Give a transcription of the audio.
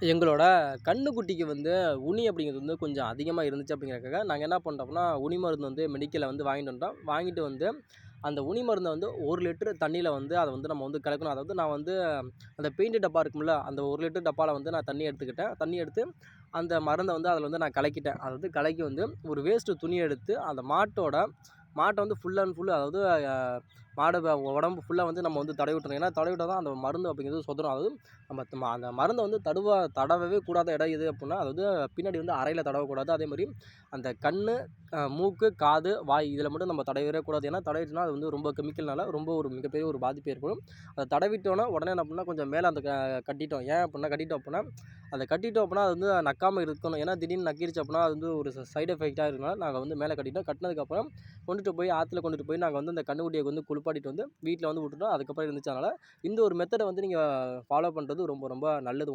எங்களோட கன்னுக்குட்டிக்கு வந்து உனி அப்படிங்கிறது வந்து கொஞ்சம் அதிகமாக இருந்துச்சு அப்படிங்கிறதுக்காக நாங்கள் என்ன பண்ணிட்டோம் அப்படின்னா, உனி மருந்து வந்து மெடிக்கலில் வந்து வாங்கிட்டு வந்துட்டோம். வாங்கிட்டு வந்து அந்த உனி மருந்தை வந்து 1 லிட்டர் தண்ணியில் வந்து அதை வந்து நம்ம வந்து கலக்கணும். அதாவது நான் வந்து அந்த பெயிண்ட் டப்பா இருக்கும்ல, அந்த 1 லிட்டர் டப்பாவில் வந்து நான் தண்ணி எடுத்துக்கிட்டேன். தண்ணி எடுத்து அந்த மருந்தை வந்து அதில் வந்து நான் கலக்கிட்டேன். அதை வந்து கலக்கி வந்து ஒரு வேஸ்ட்டு துணி எடுத்து அந்த மாட்டை வந்து ஃபுல் அண்ட் ஃபுல், அதாவது மாடு உடம்பு ஃபுல்லாக வந்து நம்ம வந்து தடவி விட்டுறணும். ஏன்னா தடவி விட்டால் தான் அந்த மருந்து அப்படிங்கிறது சொதரும். அதாவது அந்த மருந்தை வந்து தடவவே கூடாத இடம் எது அப்படின்னா, அதாவது பின்னாடி வந்து அறையில் தடவக்கூடாது. அதேமாதிரி அந்த கண், மூக்கு, காது, வாய் இதில் மட்டும் நம்ம தடவிடவே கூடாது. ஏன்னா தடவிட்டோம்னா அது வந்து ரொம்ப கெமிக்கல்னால ரொம்ப ஒரு மிகப்பெரிய ஒரு பாதிப்பு ஏற்படும். அதை தடவிட்டோன்னா உடனே என்ன பண்ணால் கொஞ்சம் மேலே அந்த கட்டிட்டோம். ஏன் அப்படின்னா கட்டிட்டோம் அப்படின்னா, அதை கட்டிட்டோம் அப்படின்னா அது வந்து நக்காமல் இருக்கணும். ஏன்னா திடீர்னு நக்கிருச்சு அப்படின்னா அது வந்து ஒரு சைடு எஃபெக்டாக இருக்கனால நாங்கள் வந்து மேலே கட்டிட்டோம். கட்டினதுக்கப்புறம் ஆற்றுல கொண்டுட்டு போய் நாங்கள் வந்து அந்த கன்னுக்குட்டியை வந்து குளிப்பாட்டிட்டு வந்து வீட்டில் வந்து விட்டுட்டோம். அதுக்கப்புறம் இருந்துச்சு. அதனால் இந்த ஒரு மெத்தடை வந்து நீங்கள் ஃபாலோ பண்ணுறது ரொம்ப ரொம்ப நல்லது.